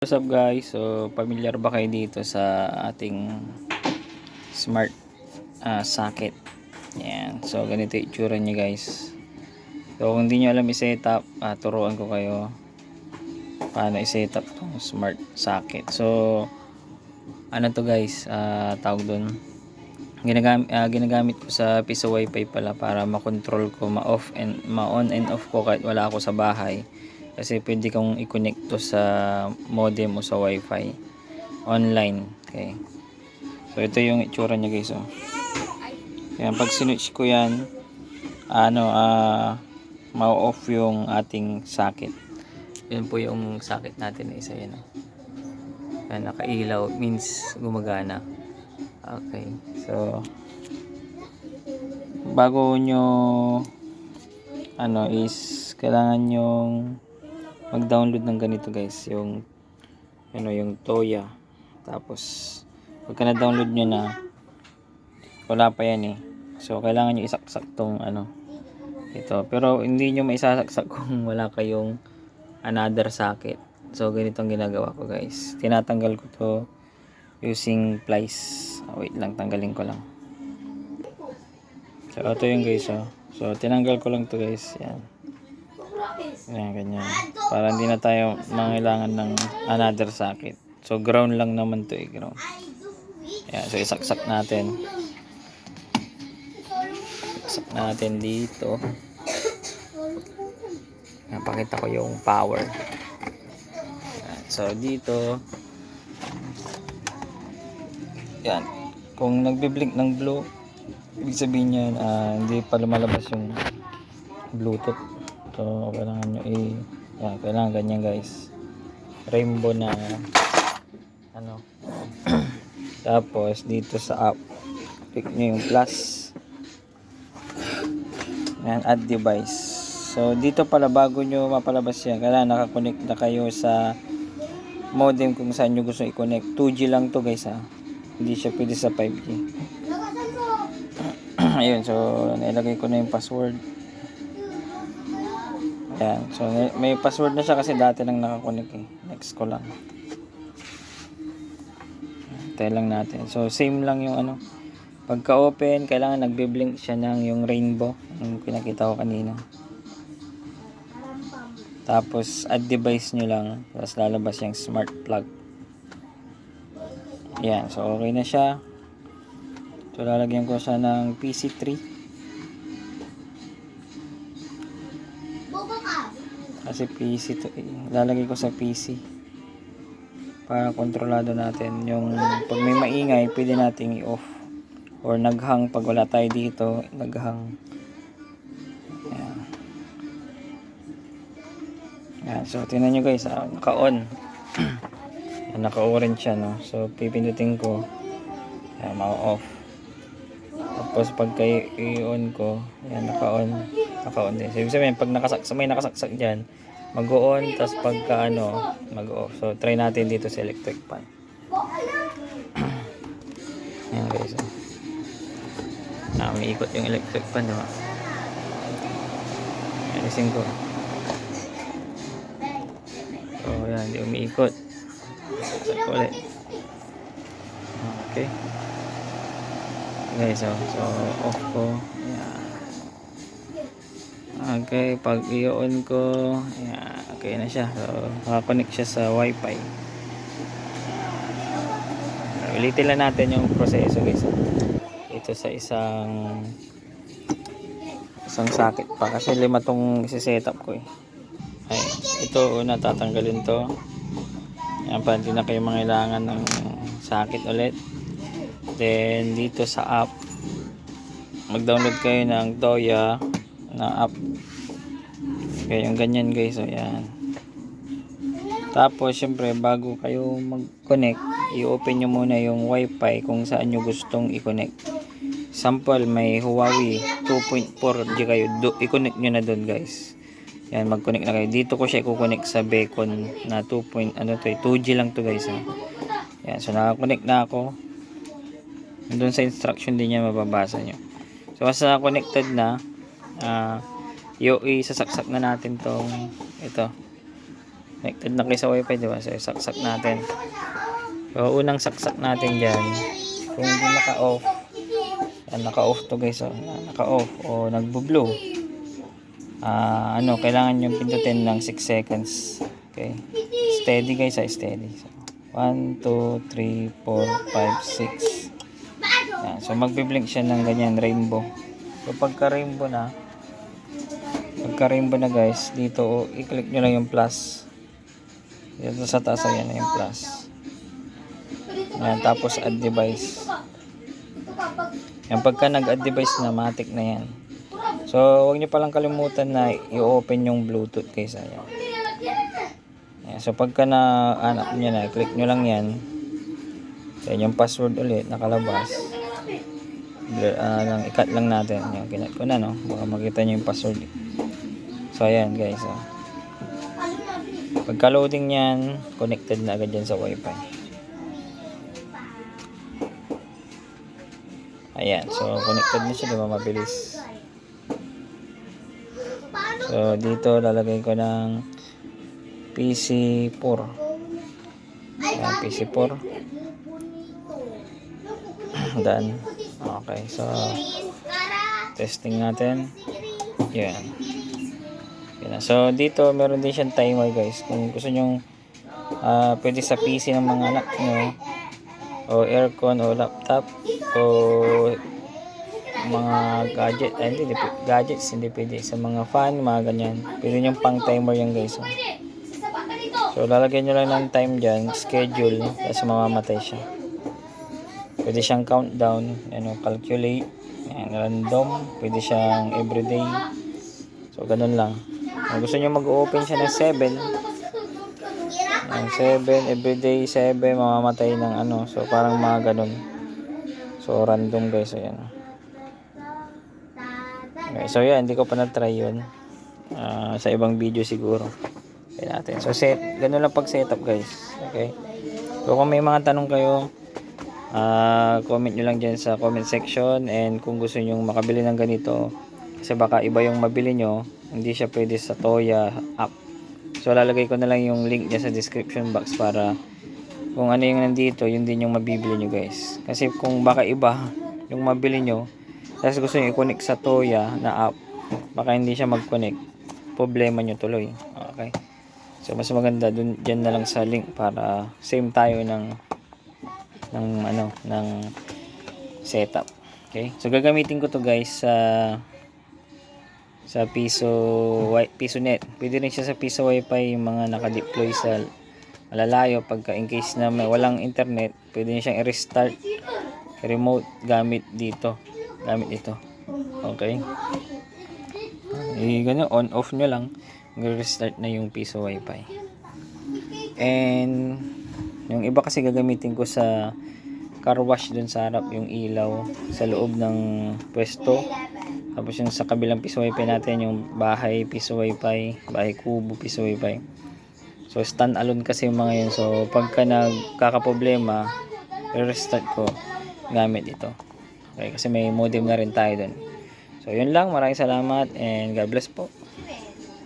What's up guys? So familiar ba kayo dito sa ating smart socket? Yan. So ganito yung itsura niya guys. So kung hindi nyo alam i-setup, turuan ko kayo paano i-setup tong smart socket. So ano to guys, tawag doon, ginagamit ko sa piso wifi pala para makontrol ko, ma-on and off ko kahit wala ako sa bahay. Kasi pwede kong i-connect to sa modem o sa wifi online. Okay. So ito yung itsura niya guys. Oh. Yan, pag sinwitch ko yan, ma-off yung ating socket. Yan po yung socket natin na isa yan. Oh. Yan, nakailaw, means gumagana. Okay. So bago nyo is kailangan yung mag-download ng ganito guys, yung yung Toya. Tapos pagka na-download nyo na, wala pa yan eh. So kailangan nyo isaksak tong ito. Pero hindi nyo maisasaksak kung wala kayong another socket. So ganito ang ginagawa ko guys. Tinatanggal ko to using pliers. Wait lang, tanggalin ko lang. So ito yung guys. So tinanggal ko lang to guys. Yan. Ayan, ganyan. Para hindi na tayo mangailangan ng another socket. So ground lang naman to eh, ground. Ayan, so isaksak natin. Isaksak natin dito. Ayan, pakita ko yung power. Ayan, so dito. Ayan. Kung nagbi-blink ng blue, ibig sabihin yan, hindi pa lumalabas yung Bluetooth. So kailangan nyo kailangan ganyan guys, rainbow na tapos dito sa app, click nyo yung plus. Yan, add device. So dito pala, bago nyo mapalabas yan, kailangan nakakonect na kayo sa modem kung saan nyo gusto i-connect. 2G lang to guys hindi siya pwede sa 5G. Ayun, so nilagay ko na yung password. Yan. So may password na siya kasi dati lang nakakonect eh. Next ko lang. Hintay lang natin. So same lang yung pagka open, kailangan nagbe-blink siya ng yung rainbow, yung pinakita ko kanina. Tapos add device nyo lang, tapos lalabas yung smart plug. Yan. So okay na siya. So lalagyan ko siya ng PC3. Kasi PC to, lalagay ko sa PC para kontrolado natin yung pag may maingay, pwede nating i-off or naghang pag wala tayo dito, naghang. Ayan. Ayan, so tingnan nyo guys, naka-on. Naka-orange siya, no? So pipindutin ko, ma-off. Tapos pagka i-on ko, ayan, naka-on din. So ibig sabihin, pag may nakasaksak dyan, mag-on, tapos pagka mag-off. So try natin dito sa electric fan. Ayan guys. May ikot yung electric fan, diba? Alisin ko. So ayan, hindi umiikot. Saksak ko ulit. Okay. Okay, so off ko. Ayan. Okay, pag i-on ko, ayan, okay na siya. So makakonect siya sa wifi. Ulitin lang natin yung proseso guys. Ito sa isang socket pa kasi 5 tong isi-setup ko eh. Ay, ito una tatanggalin to. Yan pa, hindi na kayo mangailangan ng socket ulit. Then dito sa app, mag-download kayo ng Toya na app. Okay, yung ganyan guys. So yan. Tapos syempre bago kayo mag-connect, i-open nyo muna yung wifi kung saan nyo gustong i-connect. Sample, may Huawei 2.4 di kayo, i-connect nyo na doon guys. Yan, mag-connect na kayo. Dito ko siya i-connect sa Beacon na 2G lang to guys. Yan, so naka-connect na ako. Doon sa instruction din niya mababasa nyo. So once na connected na, isasaksak na natin tong ito. Connected na kayo sa wifi, di ba? So, saksak natin. So, unang saksak natin dyan. Kung hindi naka-off, yan, naka-off to guys. So, naka-off o nagbo-blow. Kailangan yung pindutin ng 6 seconds. Okay. Steady guys, steady. So, 1, 2, 3, 4, 5, 6. Yan. So, magbiblink siya ng ganyan, rainbow. So, pagka-rainbow na guys, dito, i-click nyo lang yung plus. Dito sa taas, yan yung plus. Yan, tapos add device. Yan, pagka nag-add device na, matik na yan. So, huwag nyo palang kalimutan na i-open yung Bluetooth guys. Ayan. Yan, so, pagka na-anak nyo na, click nyo lang yan. Yan yung password ulit, nakalabas. I-cut lang natin. Yan, kinat ko na, no? Baka makita nyo yung password. So, ayan guys. Pagka loading yan, connected na agad yan sa wifi. Ayan, so connected na siya, diba? Mabilis. So, dito lalagay ko ng PC4. Ayan, PC4. Done. Okay, so testing natin. Yan. So, dito meron din siyang timer guys. Kung gusto nyo, pwede sa PC ng mga anak nyo, o aircon, o laptop, o mga gadgets, hindi pwede. Sa mga fan, mga ganyan. Pwede nyo pang timer yan guys. So, lalagyan nyo lang ng time dyan, schedule, kasi mamamatay siya. Pwede siyang countdown, calculate, random, pwede siyang everyday. So, ganun lang. Kung gusto nyo mag-open siya ng 7 everyday 7 mamamatay ng so parang mga ganun. So random guys, ayan. Okay, so yan, hindi ko pa na-try yun. Sa ibang video siguro. Okay natin. So ganun lang pag setup guys. Okay. So kung may mga tanong kayo, comment nyo lang dyan sa comment section, and kung gusto nyo makabili ng ganito, kasi baka iba yung mabili nyo, hindi siya pwede sa Toya app. So lalagay ko na lang yung link niya sa description box para kung ano yung nandito, yun din yung mabibili nyo guys. Kasi kung baka iba yung mabili nyo, tapos gusto nyo i-connect sa Toya na app, baka hindi siya mag-connect, problema nyo tuloy. Okay. So mas maganda dyan na lang sa link para same tayo ng setup. Okay. So gagamitin ko to guys sa PisoNet. Pwede rin siya sa Piso Wi-Fi, yung mga naka-deploy sa malalayo. Pagka in case na walang internet, pwede niyo siyang i-restart remote gamit ito. Okay. Ganun, on off nyo lang, i-restart na yung Piso Wi-Fi. And yung iba kasi gagamitin ko sa car wash dun sa harap, yung ilaw sa loob ng pwesto. Tapos yung sa kabilang Piso Wi-Fi natin, yung bahay Piso Wi-Fi, bahay kubo Piso Wi-Fi. So stand alone kasi yung mga yun. So pagka nagkakaproblema, i-restart ko gamit ito. Okay, kasi may modem na rin tayo dun. So yun lang, maraming salamat and God bless po.